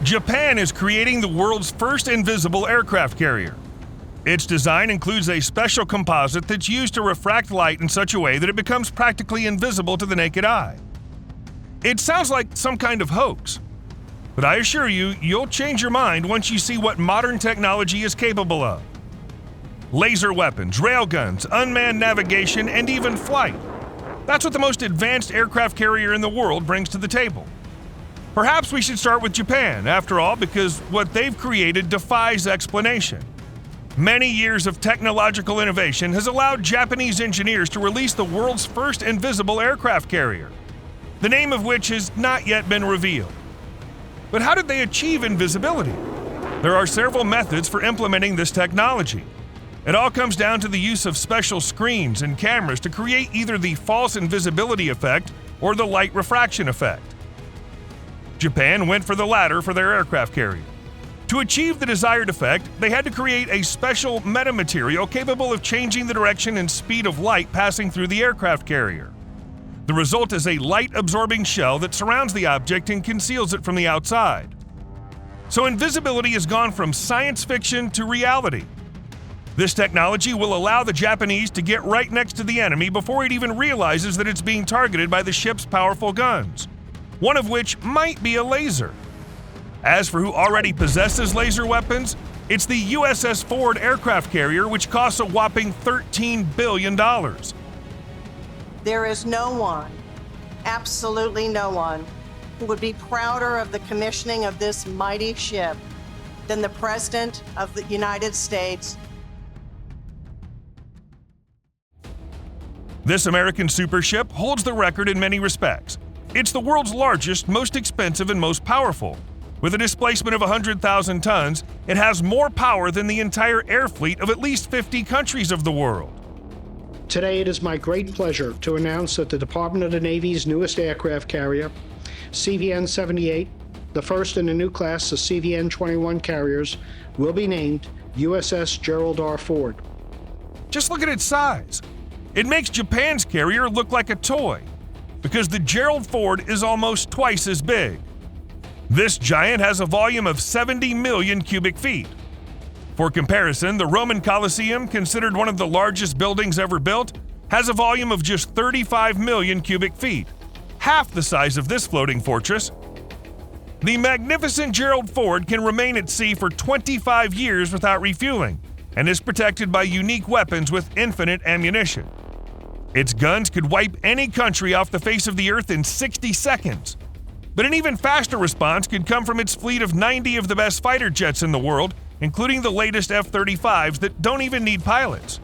Japan is creating the world's first invisible aircraft carrier. Its design includes a special composite that's used to refract light in such a way that it becomes practically invisible to the naked eye. It sounds like some kind of hoax, but I assure you, you'll change your mind once you see what modern technology is capable of. Laser weapons, railguns, unmanned navigation, and even flight. That's what the most advanced aircraft carrier in the world brings to the table. Perhaps we should start with Japan, after all, because what they've created defies explanation. Many years of technological innovation has allowed Japanese engineers to release the world's first invisible aircraft carrier, the name of which has not yet been revealed. But how did they achieve invisibility? There are several methods for implementing this technology. It all comes down to the use of special screens and cameras to create either the false invisibility effect or the light refraction effect. Japan went for the latter for their aircraft carrier. To achieve the desired effect, they had to create a special metamaterial capable of changing the direction and speed of light passing through the aircraft carrier. The result is a light-absorbing shell that surrounds the object and conceals it from the outside. So invisibility has gone from science fiction to reality. This technology will allow the Japanese to get right next to the enemy before it even realizes that it's being targeted by the ship's powerful guns, one of which might be a laser. As for who already possesses laser weapons, it's the USS Ford aircraft carrier, which costs a whopping $13 billion. There is no one, absolutely no one, who would be prouder of the commissioning of this mighty ship than the President of the United States. This American supership holds the record in many respects. It's the world's largest, most expensive, and most powerful. With a displacement of 100,000 tons, it has more power than the entire air fleet of at least 50 countries of the world. Today, it is my great pleasure to announce that the Department of the Navy's newest aircraft carrier, CVN-78, the first in a new class of CVN-21 carriers, will be named USS Gerald R. Ford. Just look at its size. It makes Japan's carrier look like a toy, because the Gerald Ford is almost twice as big. This giant has a volume of 70 million cubic feet. For comparison, the Roman Colosseum, considered one of the largest buildings ever built, has a volume of just 35 million cubic feet, half the size of this floating fortress. The magnificent Gerald Ford can remain at sea for 25 years without refueling, and is protected by unique weapons with infinite ammunition. Its guns could wipe any country off the face of the earth in 60 seconds. But an even faster response could come from its fleet of 90 of the best fighter jets in the world, including the latest F-35s that don't even need pilots.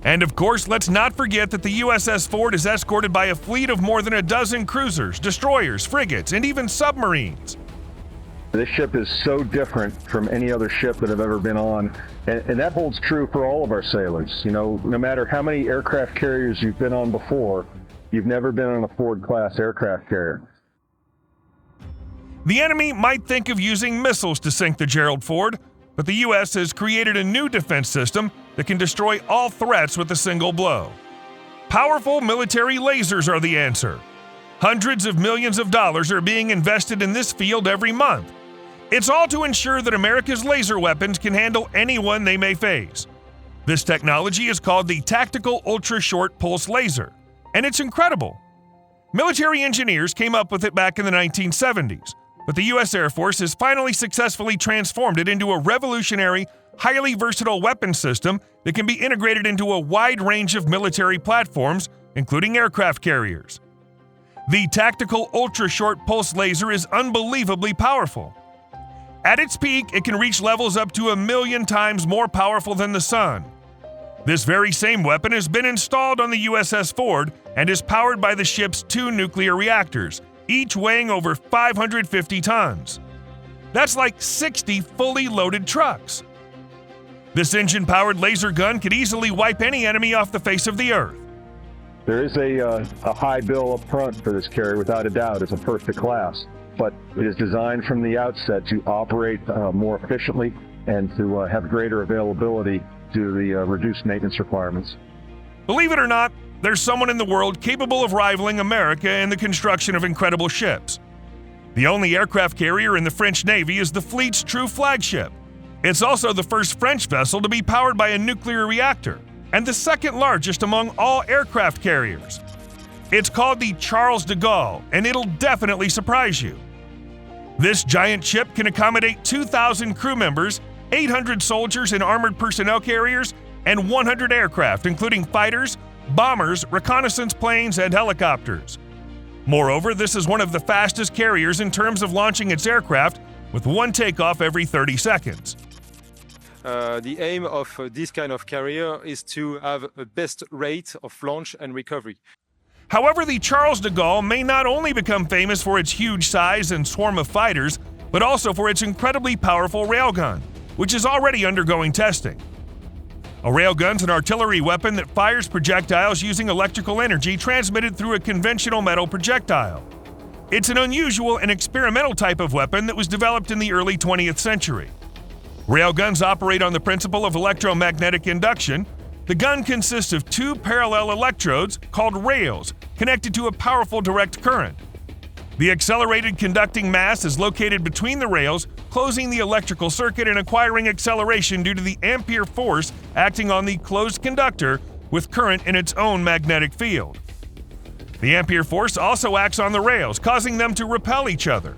And of course, let's not forget that the USS Ford is escorted by a fleet of more than a dozen cruisers, destroyers, frigates, and even submarines. This ship is so different from any other ship that I've ever been on, and that holds true for all of our sailors. You know, no matter how many aircraft carriers you've been on before, you've never been on a Ford-class aircraft carrier. The enemy might think of using missiles to sink the Gerald Ford, but the U.S. has created a new defense system that can destroy all threats with a single blow. Powerful military lasers are the answer. Hundreds of millions of dollars are being invested in this field every month. It's all to ensure that America's laser weapons can handle anyone they may face. This technology is called the Tactical Ultra-Short Pulse Laser, and it's incredible. Military engineers came up with it back in the 1970s, but the U.S. Air Force has finally successfully transformed it into a revolutionary, highly versatile weapon system that can be integrated into a wide range of military platforms, including aircraft carriers. The Tactical Ultra-Short Pulse Laser is unbelievably powerful. At its peak, it can reach levels up to 1,000,000 times more powerful than the sun. This very same weapon has been installed on the USS Ford and is powered by the ship's 2 nuclear reactors, each weighing over 550 tons. That's like 60 fully loaded trucks. This engine-powered laser gun could easily wipe any enemy off the face of the earth. There is a high bill up front for this carrier, without a doubt. It's a first of class, but it is designed from the outset to operate more efficiently and to have greater availability due to the reduced maintenance requirements. Believe it or not, there's someone in the world capable of rivaling America in the construction of incredible ships. The only aircraft carrier in the French Navy is the fleet's true flagship. It's also the first French vessel to be powered by a nuclear reactor, and the second largest among all aircraft carriers. It's called the Charles de Gaulle, and it'll definitely surprise you. This giant ship can accommodate 2,000 crew members, 800 soldiers in armored personnel carriers, and 100 aircraft, including fighters, bombers, reconnaissance planes, and helicopters. Moreover, this is one of the fastest carriers in terms of launching its aircraft, with one takeoff every 30 seconds. The aim of this kind of carrier is to have a best rate of launch and recovery. However, the Charles de Gaulle may not only become famous for its huge size and swarm of fighters, but also for its incredibly powerful railgun, which is already undergoing testing. A railgun's an artillery weapon that fires projectiles using electrical energy transmitted through a conventional metal projectile. It's an unusual and experimental type of weapon that was developed in the early 20th century. Railguns operate on the principle of electromagnetic induction. The gun consists of two parallel electrodes, called rails, connected to a powerful direct current. The accelerated conducting mass is located between the rails, closing the electrical circuit and acquiring acceleration due to the ampere force acting on the closed conductor with current in its own magnetic field. The ampere force also acts on the rails, causing them to repel each other.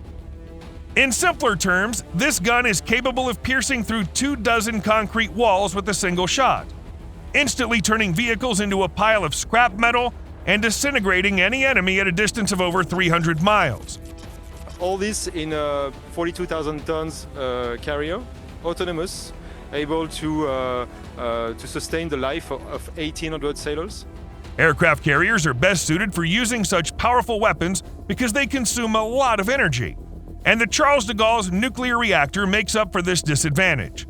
In simpler terms, this gun is capable of piercing through 24 concrete walls with a single shot, instantly turning vehicles into a pile of scrap metal and disintegrating any enemy at a distance of over 300 miles. All this in a 42,000 tons carrier, autonomous, able to sustain the life of 1,800 sailors. Aircraft carriers are best suited for using such powerful weapons because they consume a lot of energy, and the Charles de Gaulle's nuclear reactor makes up for this disadvantage.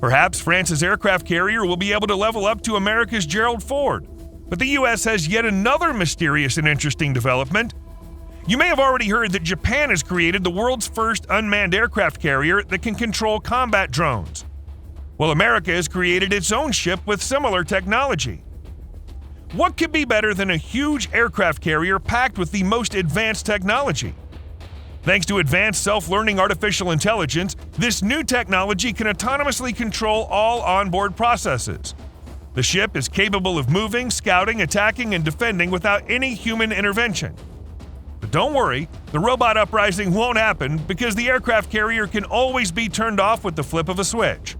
Perhaps France's aircraft carrier will be able to level up to America's Gerald Ford, but the U.S. has yet another mysterious and interesting development. You may have already heard that Japan has created the world's first unmanned aircraft carrier that can control combat drones. Well, America has created its own ship with similar technology. What could be better than a huge aircraft carrier packed with the most advanced technology? Thanks to advanced self-learning artificial intelligence, this new technology can autonomously control all onboard processes. The ship is capable of moving, scouting, attacking, and defending without any human intervention. But don't worry, the robot uprising won't happen because the aircraft carrier can always be turned off with the flip of a switch.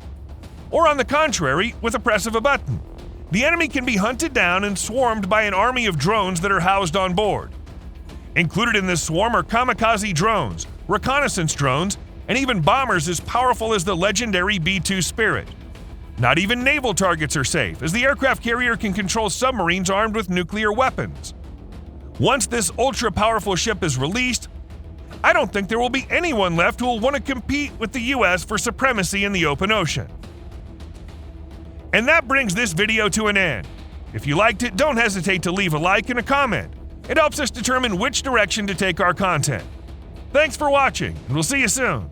Or on the contrary, with a press of a button. The enemy can be hunted down and swarmed by an army of drones that are housed on board. Included in this swarm are kamikaze drones, reconnaissance drones, and even bombers as powerful as the legendary B-2 Spirit. Not even naval targets are safe, as the aircraft carrier can control submarines armed with nuclear weapons. Once this ultra-powerful ship is released, I don't think there will be anyone left who will want to compete with the US for supremacy in the open ocean. And that brings this video to an end. If you liked it, don't hesitate to leave a like and a comment. It helps us determine which direction to take our content. Thanks for watching, and we'll see you soon.